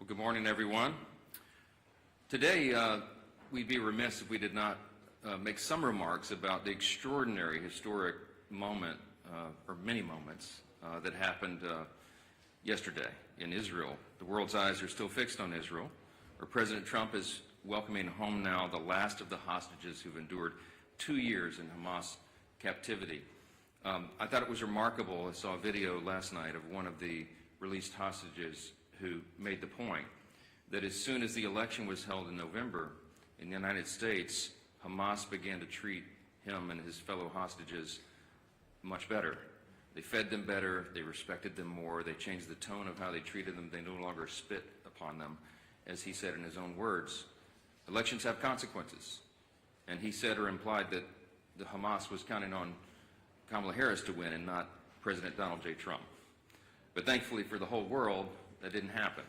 Well, good morning, everyone. Today, we'd be remiss if we did not make some remarks about the extraordinary historic moment, or many moments, that happened yesterday in Israel. The world's eyes are still fixed on Israel, where President Trump is welcoming home now the last of the hostages who've endured 2 years in Hamas captivity. I thought it was remarkable. I saw a video last night of one of the released hostages who made the point that as soon as the election was held in November in the United States, Hamas began to treat him and his fellow hostages much better. They fed them better, they respected them more, they changed the tone of how they treated them, they no longer spit upon them, as he said in his own words. Elections have consequences. And he said or implied that the Hamas was counting on Kamala Harris to win and not President Donald J. Trump. But thankfully for the whole world, that didn't happen.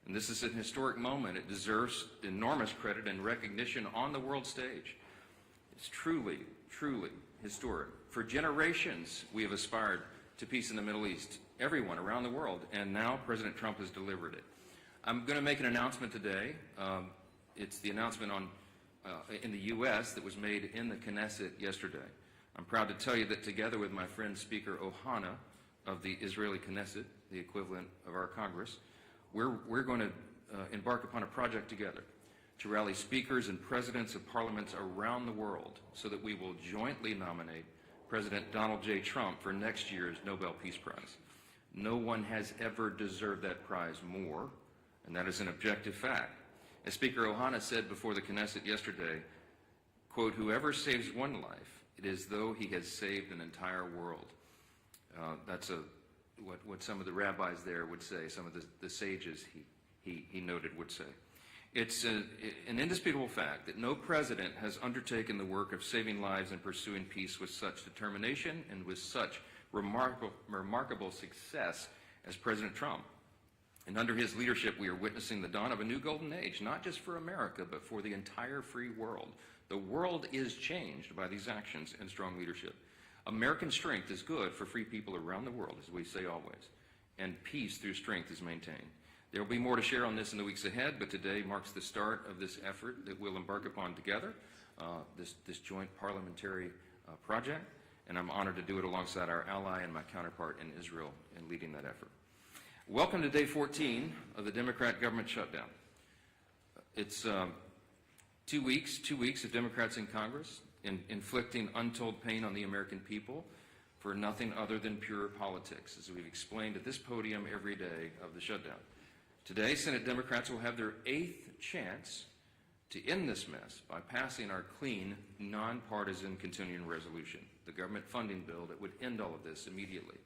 And this is an historic moment. It deserves enormous credit and recognition on the world stage. It's truly, truly historic. For generations, we have aspired to peace in the Middle East, everyone around the world, and now President Trump has delivered it. I'm going to make an announcement today. It's the announcement in the U.S. that was made in the Knesset yesterday. I'm proud to tell you that together with my friend Speaker Ohana of the Israeli Knesset, the equivalent of our Congress, we're going to embark upon a project together to rally speakers and presidents of parliaments around the world so that we will jointly nominate President Donald J. Trump for next year's Nobel Peace Prize. No one has ever deserved that prize more, and that is an objective fact. As Speaker Ohana said before the Knesset yesterday, quote, "Whoever saves one life, it is though he has saved an entire world." That's what some of the rabbis there would say, some of the sages he noted would say. It's an indisputable fact that no president has undertaken the work of saving lives and pursuing peace with such determination and with such remarkable success as President Trump. And under his leadership, we are witnessing the dawn of a new golden age, not just for America, but for the entire free world. The world is changed by these actions and strong leadership. American strength is good for free people around the world, as we say always, and peace through strength is maintained. There will be more to share on this in the weeks ahead, but today marks the start of this effort that we'll embark upon together, this joint parliamentary project, and I'm honored to do it alongside our ally and my counterpart in Israel in leading that effort. Welcome to day 14 of the Democrat government shutdown. It's 2 weeks of Democrats in Congress inflicting untold pain on the American people for nothing other than pure politics, as we've explained at this podium every day of the shutdown. Today, Senate Democrats will have their 8th chance to end this mess by passing our clean, nonpartisan continuing resolution, the government funding bill that would end all of this immediately.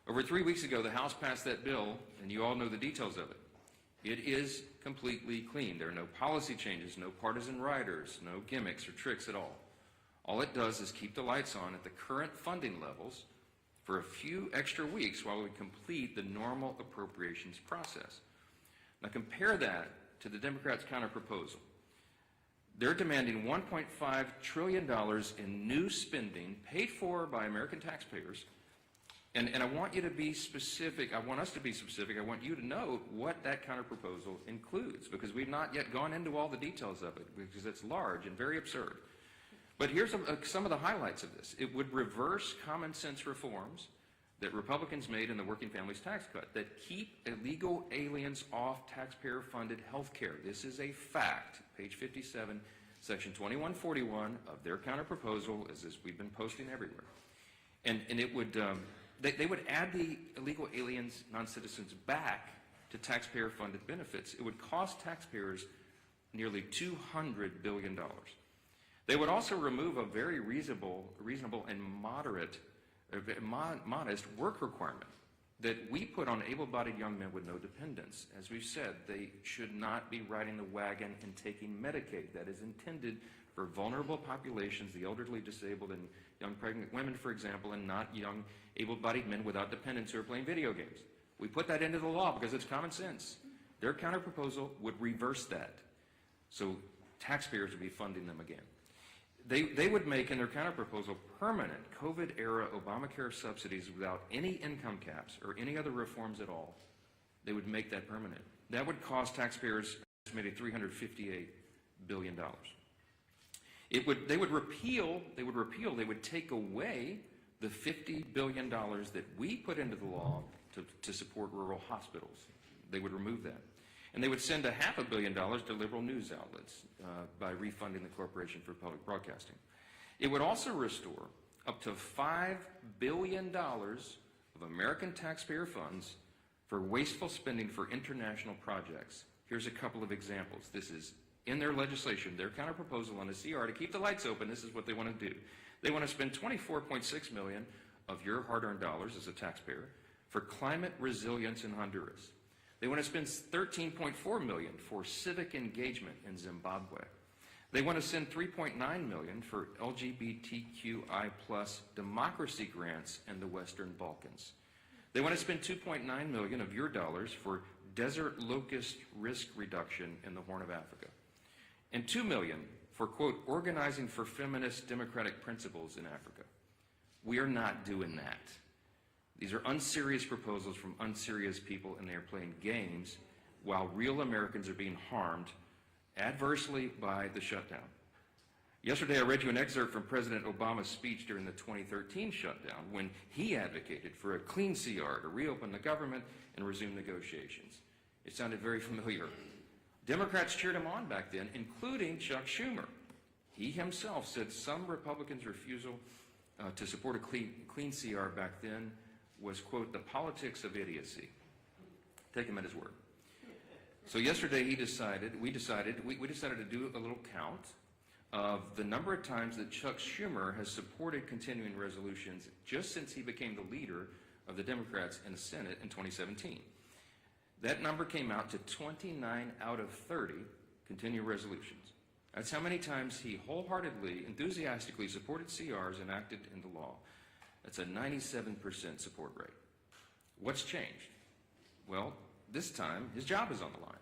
Over 3 weeks ago, the House passed that bill, and you all know the details of it. It is completely clean. There are no policy changes, no partisan riders, no gimmicks or tricks at all. All it does is keep the lights on at the current funding levels for a few extra weeks while we complete the normal appropriations process. Now compare that to the Democrats' counterproposal. They're demanding $1.5 trillion in new spending paid for by American taxpayers. And I want you to be specific. I want us to be specific. I want you to know what that counterproposal includes, because we've not yet gone into all the details of it, because it's large and very absurd. But here's some of the highlights of this. It would reverse common sense reforms that Republicans made in the Working Families Tax Cut that keep illegal aliens off taxpayer-funded health care. This is a fact. Page 57, section 2141 of their counterproposal, as we've been posting everywhere. And it would, they would add the illegal aliens, non-citizens, back to taxpayer-funded benefits. It would cost taxpayers nearly $200 billion. They would also remove a very reasonable and modest work requirement that we put on able-bodied young men with no dependents. As we've said, they should not be riding the wagon and taking Medicaid. That is intended for vulnerable populations, the elderly, disabled, and young pregnant women, for example, and not young able-bodied men without dependents who are playing video games. We put that into the law because it's common sense. Their counterproposal would reverse that. So taxpayers would be funding them again. They would make in their counterproposal permanent COVID-era Obamacare subsidies without any income caps or any other reforms at all. They would make that permanent. That would cost taxpayers an estimated $358 billion. They would take away the $50 billion that we put into the law to support rural hospitals. They would remove that. And they would send $500 million to liberal news outlets by refunding the Corporation for Public Broadcasting. It would also restore up to $5 billion of American taxpayer funds for wasteful spending for international projects. Here's a couple of examples. This is in their legislation, their counterproposal on the CR to keep the lights open. This is what they want to do. They want to spend $24.6 million of your hard-earned dollars as a taxpayer for climate resilience in Honduras. They want to spend $13.4 million for civic engagement in Zimbabwe. They want to send $3.9 million for LGBTQI+ democracy grants in the Western Balkans. They want to spend $2.9 million of your dollars for desert locust risk reduction in the Horn of Africa. And $2 million for, quote, organizing for feminist democratic principles in Africa. We are not doing that. These are unserious proposals from unserious people, and they are playing games while real Americans are being harmed adversely by the shutdown. Yesterday, I read you an excerpt from President Obama's speech during the 2013 shutdown when he advocated for a clean CR to reopen the government and resume negotiations. It sounded very familiar. Democrats cheered him on back then, including Chuck Schumer. He himself said some Republicans' refusal to support a clean CR back then was, quote, the politics of idiocy. Take him at his word. So yesterday we decided to do a little count of the number of times that Chuck Schumer has supported continuing resolutions just since he became the leader of the Democrats in the Senate in 2017. That number came out to 29 out of 30 continuing resolutions. That's how many times he wholeheartedly, enthusiastically supported CRs enacted into law. That's a 97% support rate. What's changed? Well, this time his job is on the line.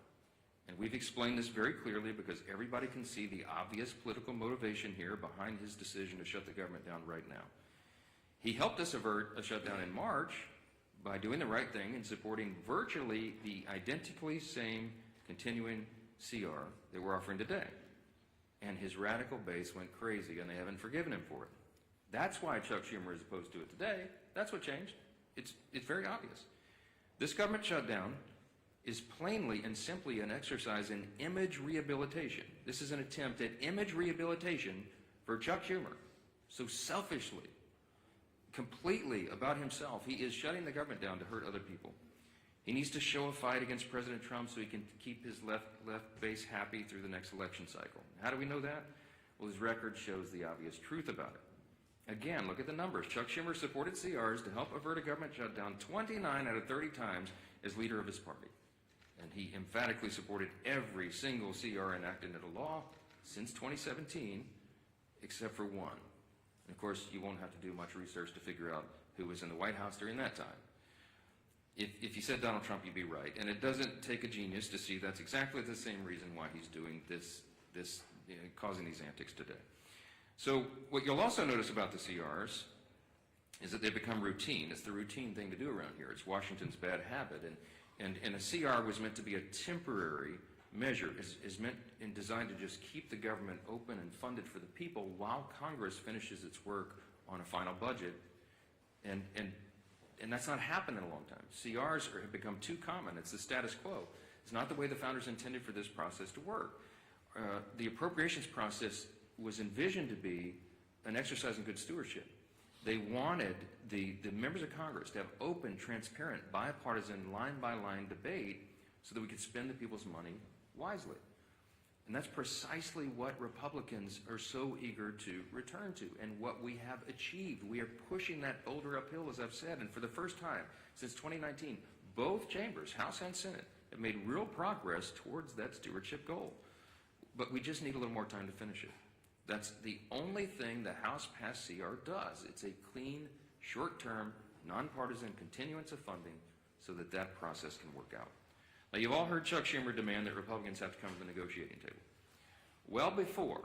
And we've explained this very clearly because everybody can see the obvious political motivation here behind his decision to shut the government down right now. He helped us avert a shutdown in March by doing the right thing and supporting virtually the identically same continuing CR that we're offering today. And his radical base went crazy, and they haven't forgiven him for it. That's why Chuck Schumer is opposed to it today. That's what changed. It's very obvious. This government shutdown is plainly and simply an exercise in image rehabilitation. This is an attempt at image rehabilitation for Chuck Schumer. So selfishly, completely about himself, he is shutting the government down to hurt other people. He needs to show a fight against President Trump so he can keep his left base happy through the next election cycle. How do we know that? Well, his record shows the obvious truth about it. Again, look at the numbers. Chuck Schumer supported CRs to help avert a government shutdown 29 out of 30 times as leader of his party. And he emphatically supported every single CR enacted into law since 2017, except for one. And of course, you won't have to do much research to figure out who was in the White House during that time. If you said Donald Trump, you'd be right. And it doesn't take a genius to see that's exactly the same reason why he's doing this causing these antics today. So what you'll also notice about the CRs is that they become routine. It's the routine thing to do around here. It's Washington's bad habit. And a CR was meant to be a temporary measure, is meant and designed to just keep the government open and funded for the people while Congress finishes its work on a final budget. And that's not happened in a long time. CRs have become too common. It's the status quo. It's not the way the founders intended for this process to work. The appropriations process was envisioned to be an exercise in good stewardship. They wanted the members of Congress to have open, transparent, bipartisan, line-by-line debate so that we could spend the people's money wisely. And that's precisely what Republicans are so eager to return to and what we have achieved. We are pushing that boulder uphill, as I've said, and for the first time since 2019, both chambers, House and Senate, have made real progress towards that stewardship goal. But we just need a little more time to finish it. That's the only thing the House passed CR does. It's a clean, short-term, nonpartisan continuance of funding so that that process can work out. Now, you've all heard Chuck Schumer demand that Republicans have to come to the negotiating table. Well before,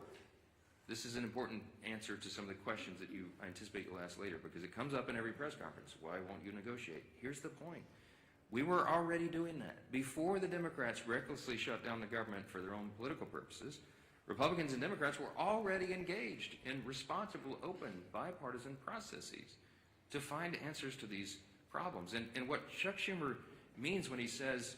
this is an important answer to some of the questions that I anticipate you'll ask later because it comes up in every press conference. Why won't you negotiate? Here's the point. We were already doing that. Before the Democrats recklessly shut down the government for their own political purposes, Republicans and Democrats were already engaged in responsible, open, bipartisan processes to find answers to these problems. And what Chuck Schumer means when he says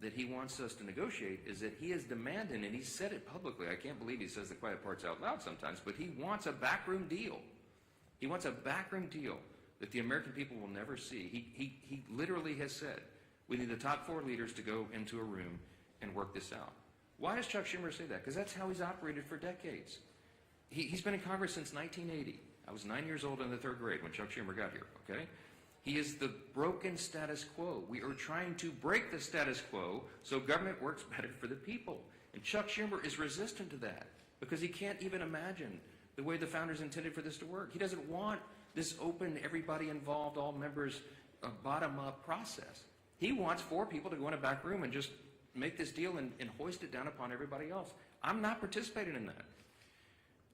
that he wants us to negotiate is that he is demanding, and he said it publicly, I can't believe he says the quiet parts out loud sometimes, but he wants a backroom deal. He wants a backroom deal that the American people will never see. He literally has said, we need the top 4 leaders to go into a room and work this out. Why does Chuck Schumer say that? Because that's how he's operated for decades. He's been in Congress since 1980. I was 9 years old in the 3rd grade when Chuck Schumer got here, okay? He is the broken status quo. We are trying to break the status quo so government works better for the people. And Chuck Schumer is resistant to that because he can't even imagine the way the founders intended for this to work. He doesn't want this open, everybody involved, all members, bottom-up process. He wants 4 people to go in a back room and just make this deal and hoist it down upon everybody else. I'm not participating in that.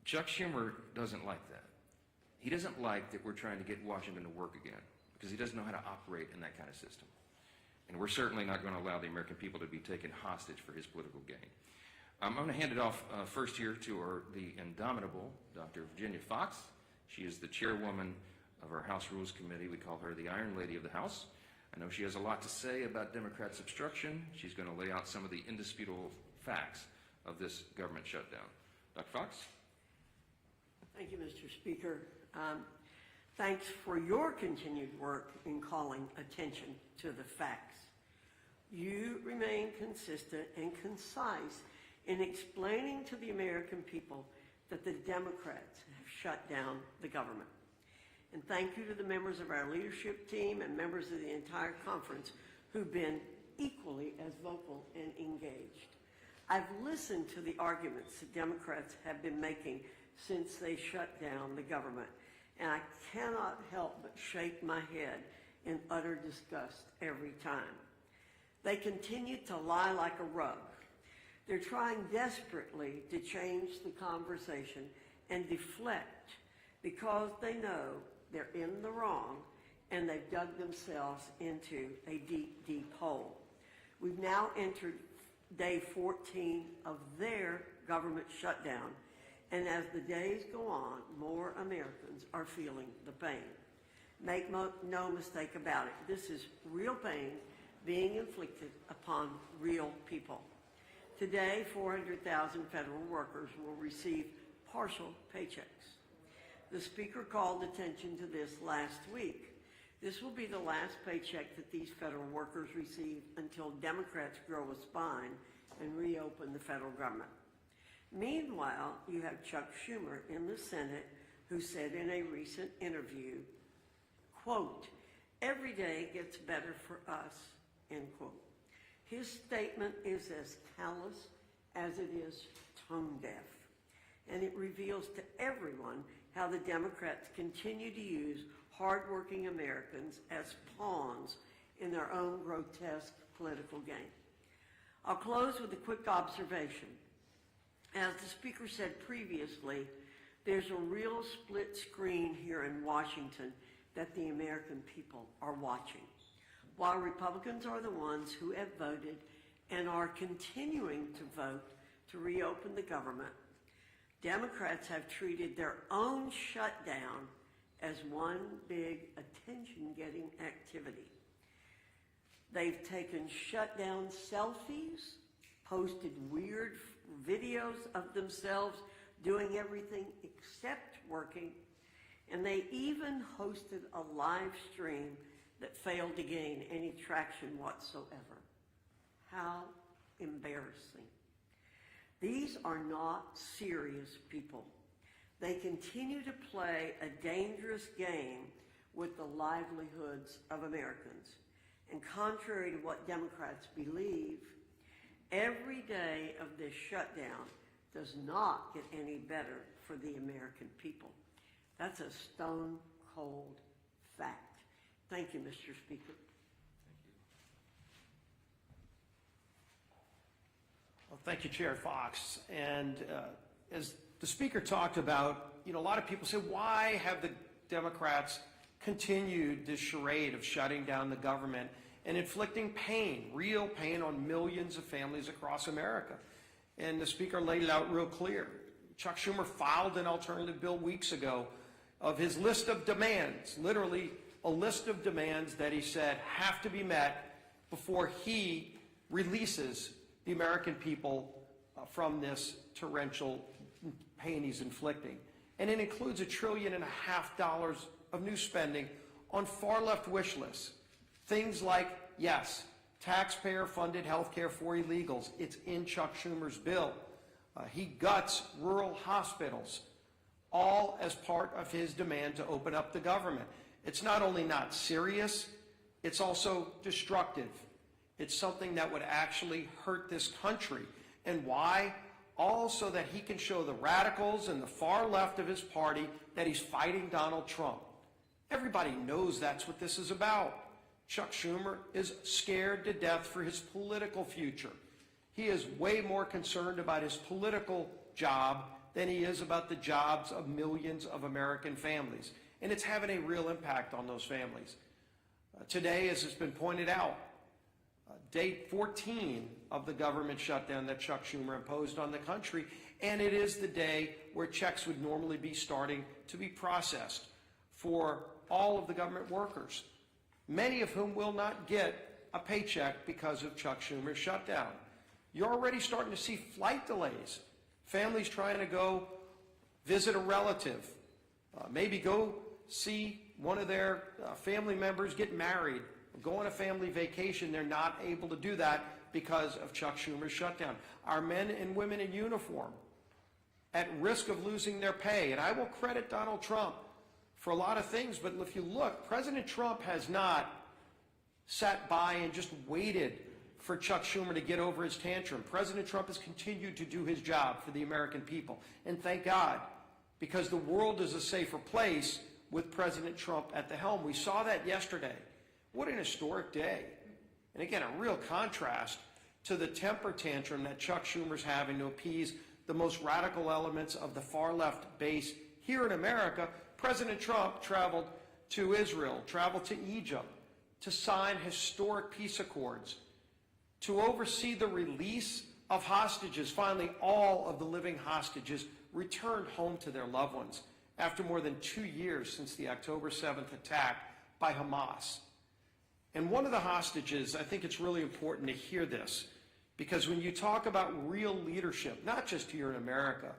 Chuck Schumer doesn't like that. He doesn't like that we're trying to get Washington to work again because he doesn't know how to operate in that kind of system. And we're certainly not going to allow the American people to be taken hostage for his political gain. I'm going to hand it off first here to the indomitable Dr. Virginia Fox. She is the chairwoman of our House Rules Committee. We call her the Iron Lady of the House. I know she has a lot to say about Democrats' obstruction. She's going to lay out some of the indisputable facts of this government shutdown. Dr. Fox? Thank you, Mr. Speaker. Thanks for your continued work in calling attention to the facts. You remain consistent and concise in explaining to the American people that the Democrats have shut down the government. And thank you to the members of our leadership team and members of the entire conference who've been equally as vocal and engaged. I've listened to the arguments the Democrats have been making since they shut down the government, and I cannot help but shake my head in utter disgust every time. They continue to lie like a rug. They're trying desperately to change the conversation and deflect because they know they're in the wrong and they've dug themselves into a deep, deep hole. We've now entered day 14 of their government shutdown, and as the days go on, more Americans are feeling the pain. Make no mistake about it, this is real pain being inflicted upon real people. Today, 400,000 federal workers will receive partial paychecks. The Speaker called attention to this last week. This will be the last paycheck that these federal workers receive until Democrats grow a spine and reopen the federal government. Meanwhile, you have Chuck Schumer in the Senate who said in a recent interview, quote, "Every day gets better for us," end quote. His statement is as callous as it is tone deaf, and it reveals to everyone how the Democrats continue to use hardworking Americans as pawns in their own grotesque political game. I'll close with a quick observation. As the Speaker said previously, there's a real split screen here in Washington that the American people are watching. While Republicans are the ones who have voted and are continuing to vote to reopen the government, Democrats have treated their own shutdown as one big attention-getting activity. They've taken shutdown selfies, posted weird videos of themselves doing everything except working, and they even hosted a live stream that failed to gain any traction whatsoever. How embarrassing. These are not serious people. They continue to play a dangerous game with the livelihoods of Americans. And contrary to what Democrats believe, every day of this shutdown does not get any better for the American people. That's a stone cold fact. Thank you, Mr. Speaker. Well, thank you, Chair Fox. And as the Speaker talked about, a lot of people say, why have the Democrats continued this charade of shutting down the government and inflicting pain, real pain, on millions of families across America. And the Speaker laid it out real clear. Chuck Schumer filed an alternative bill weeks ago of his list of demands, literally a list of demands that he said have to be met before he releases the American people from this torrential pain he's inflicting. And it includes $1.5 trillion of new spending on far-left wish lists. Things like, yes, taxpayer-funded health care for illegals. It's in Chuck Schumer's bill. He guts rural hospitals, all as part of his demand to open up the government. It's not only not serious, it's also destructive. It's something that would actually hurt this country. And why? All so that he can show the radicals and the far left of his party that he's fighting Donald Trump. Everybody knows that's what this is about. Chuck Schumer is scared to death for his political future. He is way more concerned about his political job than he is about the jobs of millions of American families. And it's having a real impact on those families. Today, as has been pointed out, day 14 of the government shutdown that Chuck Schumer imposed on the country, and it is the day where checks would normally be starting to be processed for all of the government workers, many of whom will not get a paycheck because of Chuck Schumer's shutdown. You're already starting to see flight delays, families trying to go visit a relative, maybe go see one of their family members get married, go on a family vacation. They're not able to do that because of Chuck Schumer's shutdown. Our men and women in uniform at risk of losing their pay. And I will credit Donald Trump for a lot of things, but if you look, President Trump has not sat by and just waited for Chuck Schumer to get over his tantrum. President Trump has continued to do his job for the American people. And thank God, because the world is a safer place with President Trump at the helm. We saw that yesterday. What an historic day. And again, a real contrast to the temper tantrum that Chuck Schumer's having to appease the most radical elements of the far left base here in America. President Trump traveled to Israel, traveled to Egypt to sign historic peace accords, to oversee the release of hostages. Finally, all of the living hostages returned home to their loved ones after more than 2 years since the October 7th attack by Hamas. And one of the hostages, I think it's really important to hear this, because when you talk about real leadership, not just here in America,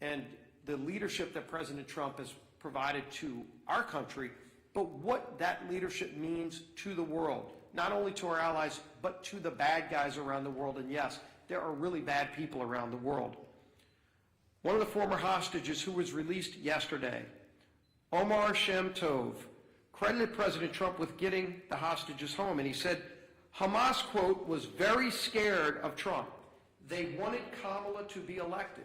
and the leadership that President Trump has provided to our country, but what that leadership means to the world, not only to our allies, but to the bad guys around the world. And yes, there are really bad people around the world. One of the former hostages who was released yesterday, Omar Shem Tov, credited President Trump with getting the hostages home. And he said, Hamas, quote, was very scared of Trump. They wanted Kamala to be elected.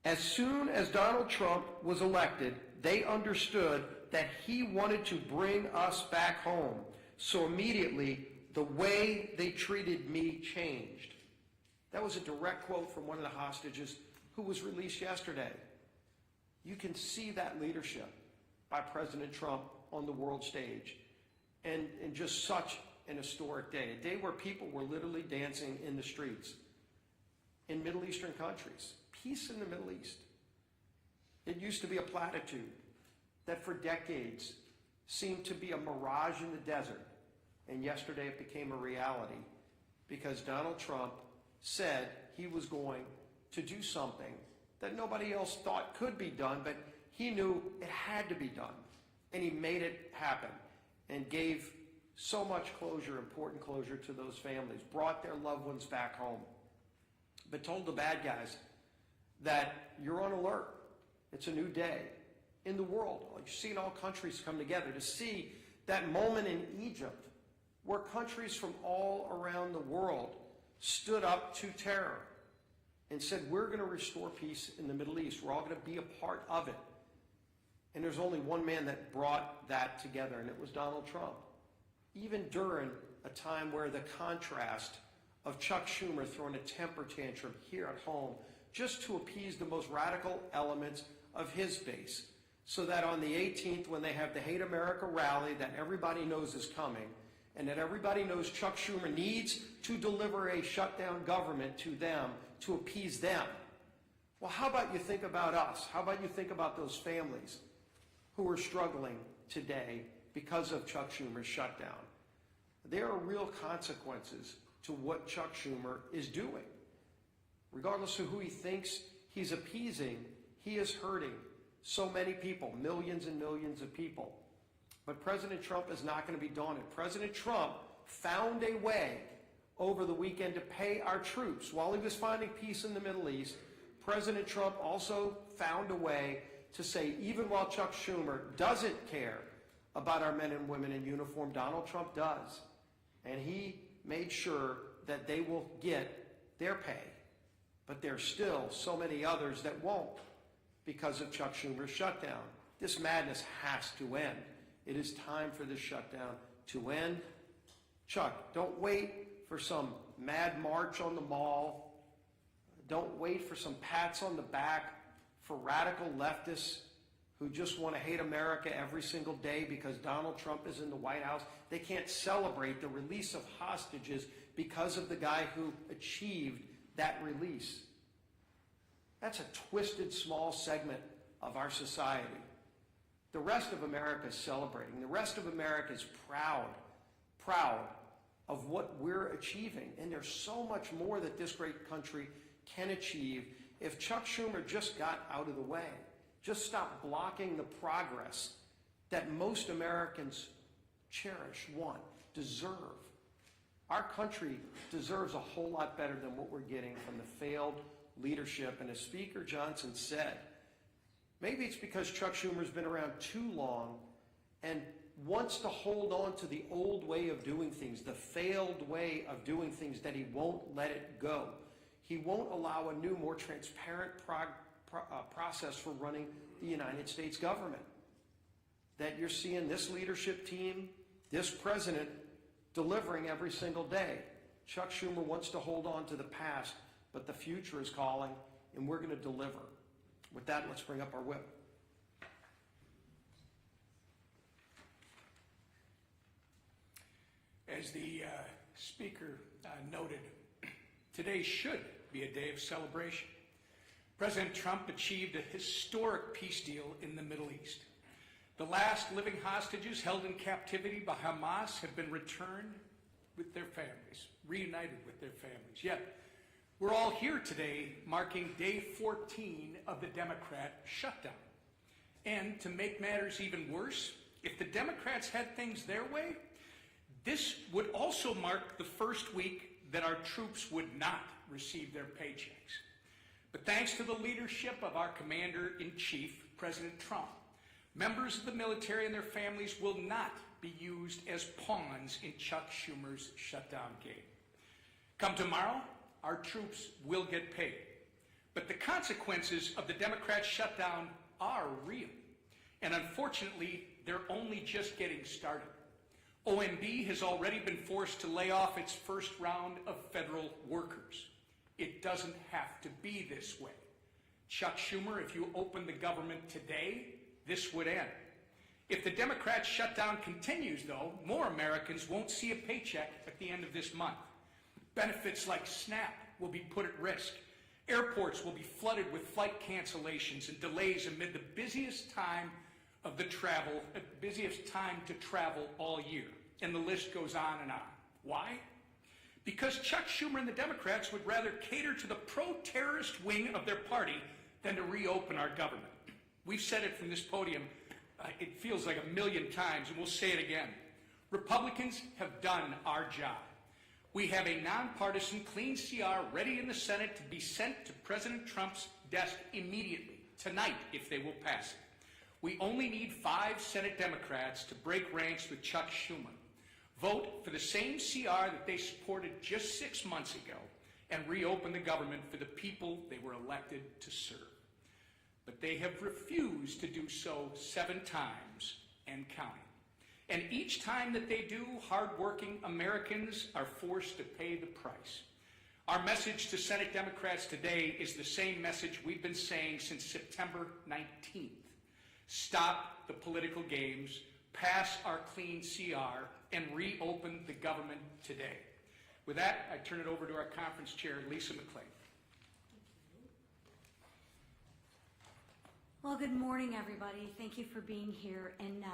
As soon as Donald Trump was elected, they understood that he wanted to bring us back home. So immediately, the way they treated me changed. That was a direct quote from one of the hostages who was released yesterday. You can see that leadership by President Trump on the world stage. And just such an historic day, a day where people were literally dancing in the streets in Middle Eastern countries. Peace in the Middle East. It used to be a platitude that for decades seemed to be a mirage in the desert. And yesterday it became a reality because Donald Trump said he was going to do something that nobody else thought could be done, but he knew it had to be done. And he made it happen and gave so much closure, important closure to those families, brought their loved ones back home, but told the bad guys that you're on alert. It's a new day in the world. You've seen all countries come together to see that moment in Egypt where countries from all around the world stood up to terror and said, we're going to restore peace in the Middle East. We're all going to be a part of it. And there's only one man that brought that together, and it was Donald Trump. Even during a time where the contrast of Chuck Schumer throwing a temper tantrum here at home just to appease the most radical elements of his base, so that on the 18th, when they have the Hate America rally that everybody knows is coming, and that everybody knows Chuck Schumer needs to deliver a shutdown government to them to appease them. Well, how about you think about us? How about you think about those families who are struggling today because of Chuck Schumer's shutdown? There are real consequences to what Chuck Schumer is doing. Regardless of who he thinks he's appeasing, he is hurting so many people, millions and millions of people. But President Trump is not going to be daunted. President Trump found a way over the weekend to pay our troops. While he was finding peace in the Middle East, President Trump also found a way to say, even while Chuck Schumer doesn't care about our men and women in uniform, Donald Trump does. And he made sure that they will get their pay. But there's still so many others that won't because of Chuck Schumer's shutdown. This madness has to end. It is time for this shutdown to end. Chuck, don't wait for some mad march on the mall. Don't wait for some pats on the back for radical leftists who just want to hate America every single day because Donald Trump is in the White House. They can't celebrate the release of hostages because of the guy who achieved that release. That's a twisted small segment of our society. The rest of America is celebrating. The rest of America is proud of what we're achieving. And there's so much more that this great country can achieve if Chuck Schumer just got out of the way. Just stop blocking the progress that most Americans cherish, want, deserve. Our country deserves a whole lot better than what we're getting from the failed leadership. And as Speaker Johnson said, maybe it's because Chuck Schumer's been around too long and wants to hold on to the old way of doing things, the failed way of doing things, that he won't let it go. He won't allow a new, more transparent process for running the United States government. That you're seeing this leadership team, this president, delivering every single day. Chuck Schumer wants to hold on to the past, but the future is calling, and we're going to deliver. With that, let's bring up our whip. As the Speaker noted, today should be a day of celebration. President Trump achieved a historic peace deal in the Middle East. The last living hostages held in captivity by Hamas have been returned with their families, reunited with their families. Yet, we're all here today marking day 14 of the Democrat shutdown. And to make matters even worse, if the Democrats had things their way, this would also mark the first week that our troops would not receive their paychecks. But thanks to the leadership of our Commander-in-Chief, President Trump, members of the military and their families will not be used as pawns in Chuck Schumer's shutdown game. Come tomorrow, our troops will get paid. But the consequences of the Democrat shutdown are real. And unfortunately, they're only just getting started. OMB has already been forced to lay off its first round of federal workers. It doesn't have to be this way. Chuck Schumer, if you open the government today, this would end. If the Democrat shutdown continues, though, more Americans won't see a paycheck at the end of this month. Benefits like SNAP will be put at risk. Airports will be flooded with flight cancellations and delays amid the busiest time of busiest time to travel all year. And the list goes on and on. Why? Because Chuck Schumer and the Democrats would rather cater to the pro-terrorist wing of their party than to reopen our government. We've said it from this podium, it feels like 1,000,000 times, and we'll say it again. Republicans have done our job. We have a nonpartisan clean CR ready in the Senate to be sent to President Trump's desk immediately, tonight, if they will pass it. We only need 5 Senate Democrats to break ranks with Chuck Schumer, vote for the same CR that they supported just 6 months ago, and reopen the government for the people they were elected to serve. But they have refused to do so 7 times and counting. And each time that they do, hardworking Americans are forced to pay the price. Our message to Senate Democrats today is the same message we've been saying since September 19th. Stop the political games, pass our clean CR, and reopen the government today. With that, I turn it over to our conference chair, Lisa McClain. Well, good morning, everybody. Thank you for being here. And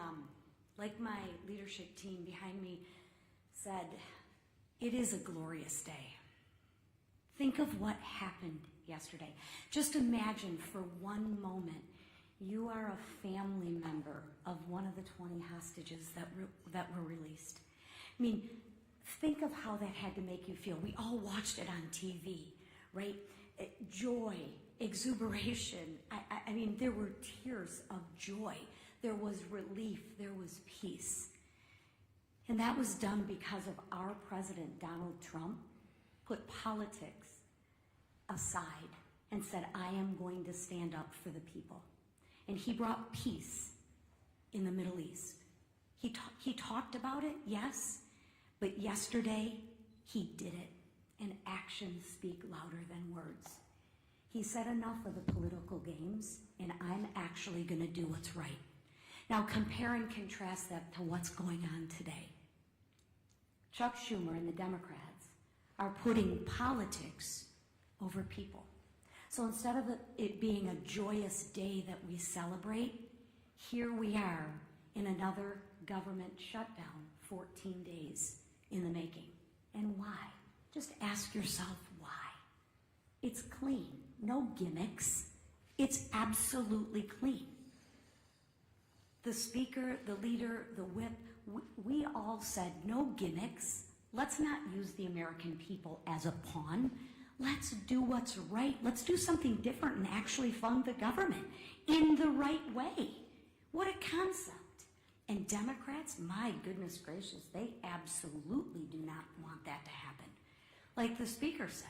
like my leadership team behind me said, it is a glorious day. Think of what happened yesterday. Just imagine for one moment you are a family member of one of the 20 hostages that were released. I mean, think of how that had to make you feel. We all watched it on TV, right? Joy, exuberation. I mean, there were tears of joy. There was relief. There was peace. And that was done because of our president, Donald Trump, put politics aside and said, I am going to stand up for the people. And he brought peace in the Middle East. He talked about it, yes, but yesterday he did it. And actions speak louder than words. He said enough of the political games, and I'm actually going to do what's right. Now compare and contrast that to what's going on today. Chuck Schumer and the Democrats are putting politics over people. So instead of it being a joyous day that we celebrate, here we are in another government shutdown, 14 days in the making. And why? Just ask yourself why. It's clean, no gimmicks. It's absolutely clean. The speaker, the leader, the whip, we all said no gimmicks. Let's not use the American people as a pawn. Let's do what's right. Let's do something different and actually fund the government in the right way. What a concept. And Democrats, my goodness gracious, they absolutely do not want that to happen. Like the speaker said,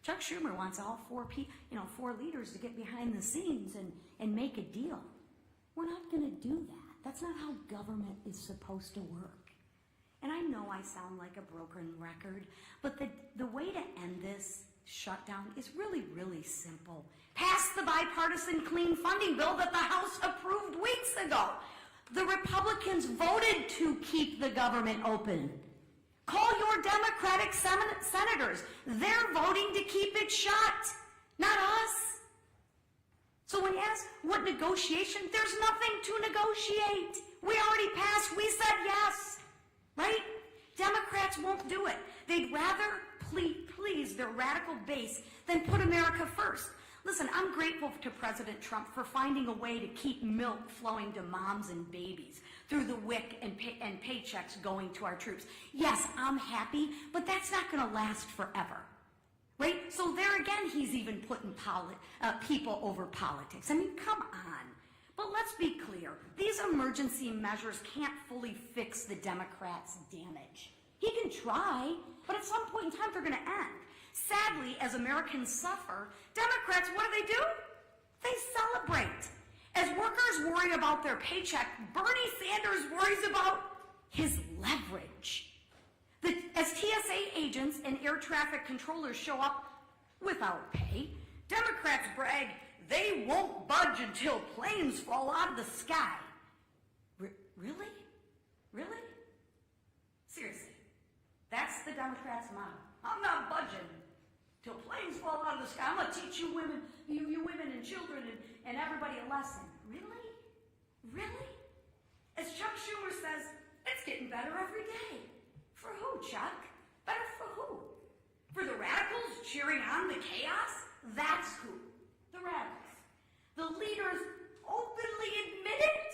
Chuck Schumer wants all four leaders to get behind the scenes and make a deal. We're not going to do that. That's not how government is supposed to work. And I know I sound like a broken record, but the way to end this shutdown is really, really simple. Pass the bipartisan clean funding bill that the House approved weeks ago. The Republicans voted to keep the government open. Call your Democratic senators. They're voting to keep it shut, not us. So when you ask what negotiation, there's nothing to negotiate. We already passed, we said yes, right? Democrats won't do it. They'd rather please their radical base than put America first. Listen, I'm grateful to President Trump for finding a way to keep milk flowing to moms and babies through the WIC and paychecks going to our troops. Yes, I'm happy, but that's not going to last forever. Right? So there again, he's even putting people over politics. I mean, come on. But let's be clear. These emergency measures can't fully fix the Democrats' damage. He can try, but at some point in time, they're going to end. Sadly, as Americans suffer, Democrats, what do? They celebrate. As workers worry about their paycheck, Bernie Sanders worries about his leverage. As TSA agents and air traffic controllers show up without pay, Democrats brag they won't budge until planes fall out of the sky. Really? Really? Seriously. That's the Democrats' motto. I'm not budging till planes fall out of the sky. I'm going to teach you women, you women and children and everybody a lesson. Really? Really? As Chuck Schumer says, it's getting better every day. For who, Chuck? Better for who? For the radicals cheering on the chaos? That's who. The radicals. The leaders openly admit it.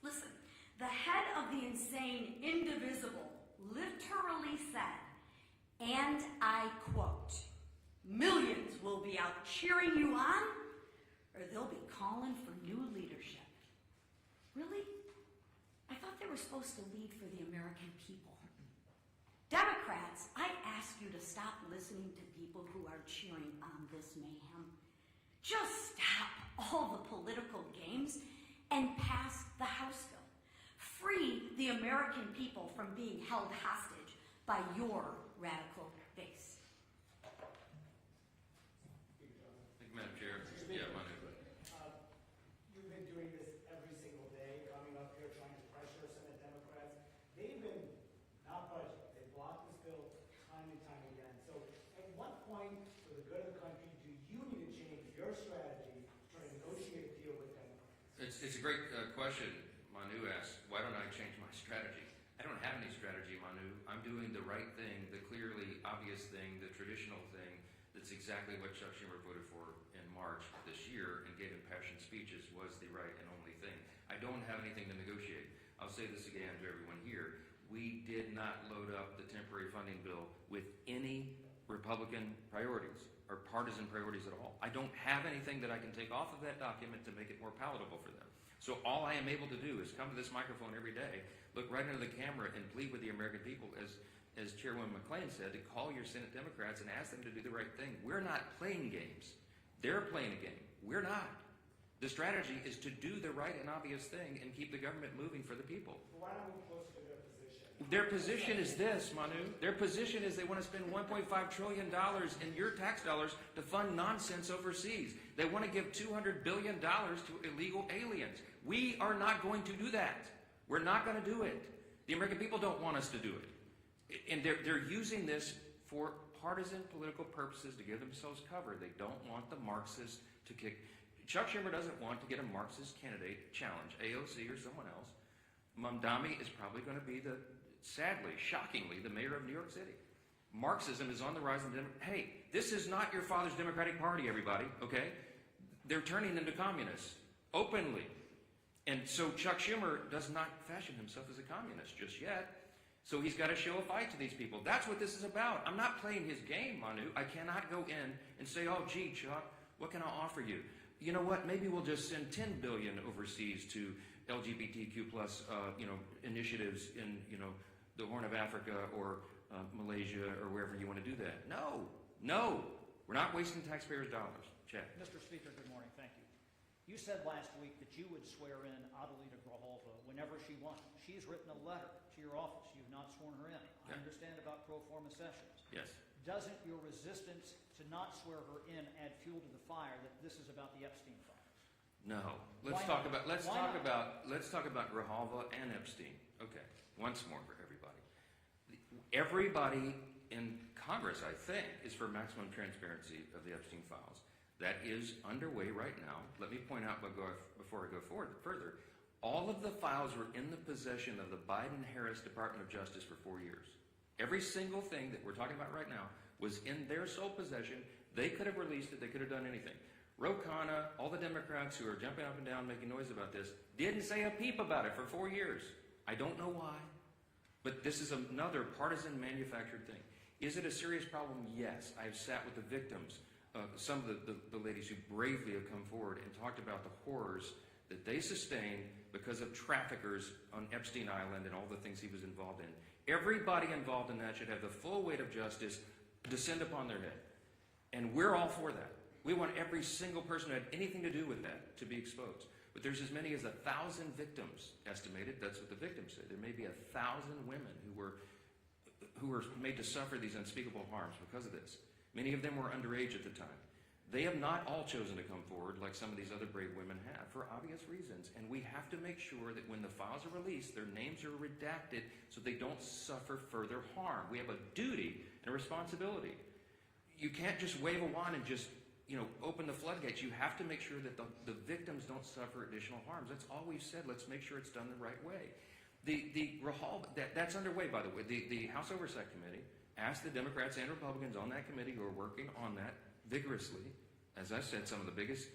Listen, the head of the insane indivisible literally said, and I quote, "Millions will be out cheering you on, or they'll be calling for new leadership." Really? I thought they were supposed to lead for the American people. Democrats, I ask you to stop listening to people who are cheering on this mayhem. Just stop all the political games and pass the House bill. Free the American people from being held hostage by your radical base. Thank you, Madam Chair. Yeah, my name. You've been doing this every single day, coming up here trying to pressure question, Manu asks, why don't I change my strategy? I don't have any strategy, Manu. I'm doing the right thing, the clearly obvious thing, the traditional thing. That's exactly what Chuck Schumer voted for in March of this year and gave impassioned speeches was the right and only thing. I don't have anything to negotiate. I'll say this again to everyone here. We did not load up the temporary funding bill with any Republican priorities or partisan priorities at all. I don't have anything that I can take off of that document to make it more palatable for them. So all I am able to do is come to this microphone every day, look right into the camera and plead with the American people, as Chairwoman McClain said, to call your Senate Democrats and ask them to do the right thing. We're not playing games. They're playing a game. We're not. The strategy is to do the right and obvious thing and keep the government moving for the people. Why don't we close to their position? Their position is this, Manu. Their position is they want to spend $1.5 trillion in your tax dollars to fund nonsense overseas. They want to give $200 billion to illegal aliens. We are not going to do that. We're not going to do it. The American people don't want us to do it. And they're using this for partisan political purposes to give themselves cover. They don't want the Marxists to kick. Chuck Schumer doesn't want to get a Marxist candidate challenge, AOC or someone else. Mamdani is probably going to be sadly, shockingly, the mayor of New York City. Marxism is on the rise. Hey, this is not your father's Democratic Party, everybody, okay? They're turning into communists, openly. And so Chuck Schumer does not fashion himself as a communist just yet. So he's got to show a fight to these people. That's what this is about. I'm not playing his game, Manu. I cannot go in and say, oh, gee, Chuck, what can I offer you? You know what? Maybe we'll just send $10 billion overseas to LGBTQ plus, initiatives in, the Horn of Africa or Malaysia or wherever you want to do that. No, we're not wasting taxpayers' dollars. Check. Mr. Speaker, good morning. Thank you. You said last week that you would swear in Adelita Grijalva whenever she wants. She's written a letter to your office. You've not sworn her in. I understand about pro forma sessions. Yes. Doesn't your resistance to not swear her in add fuel to the fire that this is about the Epstein files? No. Let's talk about Grijalva and Epstein. Okay. Once more for everybody. Everybody in Congress, I think, is for maximum transparency of the Epstein files. That is underway right now. Let me point out before I go further, all of the files were in the possession of the Biden-Harris Department of Justice for 4 years. Every single thing that we're talking about right now was in their sole possession. They could have released it. They could have done anything. Ro Khanna, all the Democrats who are jumping up and down making noise about this, didn't say a peep about it for 4 years. I don't know why, but this is another partisan manufactured thing. Is it a serious problem? Yes. I have sat with the victims, some of the ladies who bravely have come forward and talked about the horrors that they sustained because of traffickers on Epstein Island and all the things he was involved in. Everybody involved in that should have the full weight of justice descend upon their head. And we're all for that. We want every single person who had anything to do with that to be exposed. But there's as many as 1,000 victims estimated. That's what the victims say. There may be 1,000 women who were made to suffer these unspeakable harms because of this. Many of them were underage at the time. They have not all chosen to come forward like some of these other brave women have for obvious reasons. And we have to make sure that when the files are released, their names are redacted so they don't suffer further harm. We have a duty and a responsibility. You can't just wave a wand and just, open the floodgates. You have to make sure that the victims don't suffer additional harms. That's all we've said. Let's make sure it's done the right way. That's underway, by the way. The House Oversight Committee asked the Democrats and Republicans on that committee who are working on that vigorously. As I said, some of the biggest,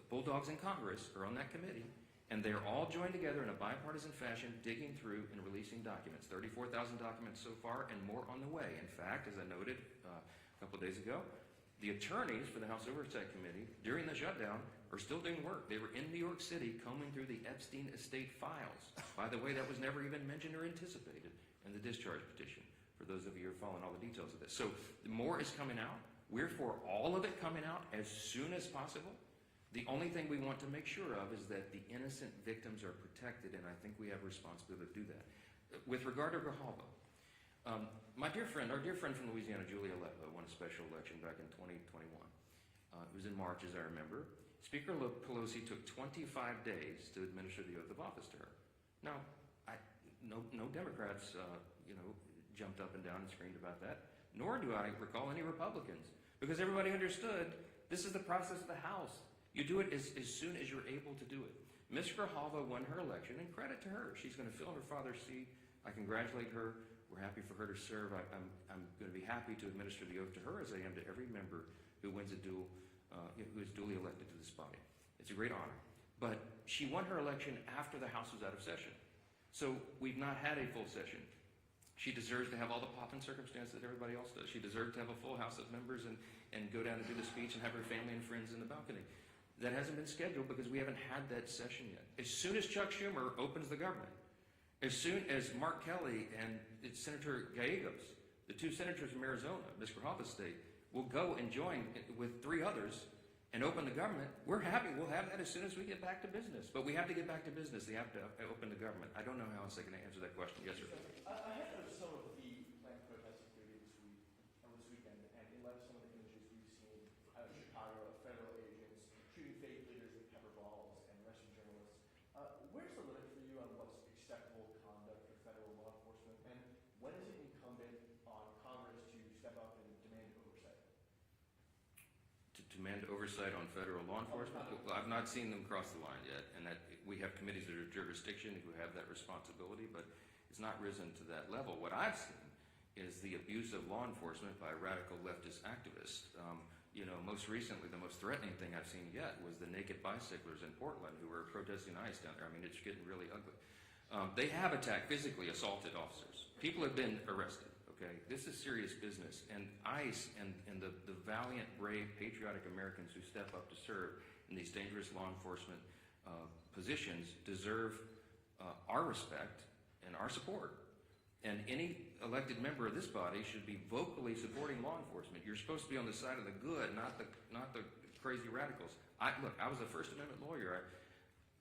bulldogs in Congress are on that committee, and they're all joined together in a bipartisan fashion, digging through and releasing documents. 34,000 documents so far, and more on the way. In fact, as I noted a couple of days ago, the attorneys for the House Oversight Committee during the shutdown are still doing work. They were in New York City combing through the Epstein estate files. By the way, that was never even mentioned or anticipated in the discharge petition, for those of you who are following all the details of this. So more is coming out. We're for all of it coming out as soon as possible. The only thing we want to make sure of is that the innocent victims are protected, and I think we have a responsibility to do that. With regard to Grijalva, our dear friend from Louisiana, Julia Aleppo, won a special election back in 2021. It was in March, as I remember. Speaker Pelosi took 25 days to administer the oath of office to her. Now, no Democrats, jumped up and down and screamed about that, nor do I recall any Republicans, because everybody understood this is the process of the House. You do it as soon as you're able to do it. Ms. Grijalva won her election, and credit to her. She's going to fill her father's seat. I congratulate her. We're happy for her to serve. I'm going to be happy to administer the oath to her as I am to every member who wins who is duly elected to this body. It's a great honor. But she won her election after the House was out of session. So we've not had a full session. She deserves to have all the pomp and circumstance that everybody else does. She deserves to have a full House of members and go down and do the speech and have her family and friends in the balcony. That hasn't been scheduled because we haven't had that session yet. As soon as Chuck Schumer opens the government, as soon as Mark Kelly and Senator Gallegos, the two senators from Arizona, Ms. Grijalva's state, will go and join with 3 others and open the government, we're happy. We'll have that as soon as we get back to business. But we have to get back to business. They have to open the government. I don't know how else I can answer that question. Yes, sir. Ahead of some of the planned protests activity this weekend, and in light of some of the images we've seen out of Chicago of federal agents shooting faith leaders with pepper balls and arresting journalists, where's the limit for you on what's acceptable conduct for federal law enforcement, and when is it incumbent on Congress to step up and demand oversight? To demand oversight on federal law enforcement? Well, I've not seen them cross the line yet, and that we have committees that are jurisdiction who have that responsibility, but it's not risen to that level. What I've seen is the abuse of law enforcement by radical leftist activists. Most recently, the most threatening thing I've seen yet was the naked bicyclers in Portland who were protesting ICE down there. I mean, it's getting really ugly. They have attacked, physically assaulted officers. People have been arrested, okay? This is serious business. And ICE and the valiant, brave, patriotic Americans who step up to serve in these dangerous law enforcement positions deserve our respect and our support. And any elected member of this body should be vocally supporting law enforcement. You're supposed to be on the side of the good, not the crazy radicals. Look, I was a First Amendment lawyer.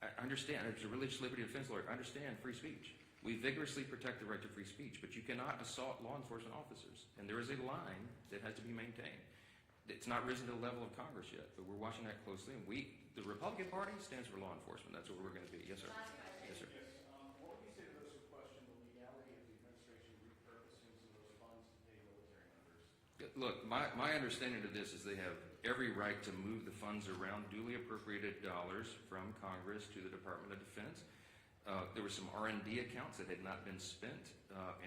I understand. I was a religious liberty defense lawyer. I understand free speech. We vigorously protect the right to free speech, but you cannot assault law enforcement officers. And there is a line that has to be maintained. It's not risen to the level of Congress yet, but we're watching that closely. And the Republican Party stands for law enforcement. That's what we're going to be. Yes, sir. Yes, sir. What would you say to those who question the legality of the administration repurposing some of those funds to pay military members? Look, my understanding of this is they have every right to move the funds around, duly appropriated dollars from Congress to the Department of Defense. There were some R&D accounts that had not been spent,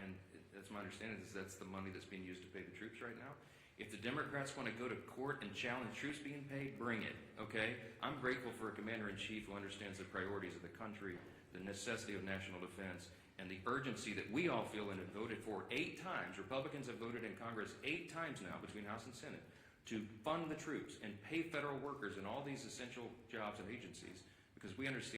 and that's my understanding is that's the money that's being used to pay the troops right now. If the Democrats want to go to court and challenge troops being paid, bring it, okay? I'm grateful for a commander-in-chief who understands the priorities of the country, the necessity of national defense, and the urgency that we all feel and have voted for 8 times. Republicans have voted in Congress 8 times now between House and Senate to fund the troops and pay federal workers in all these essential jobs and agencies because we understand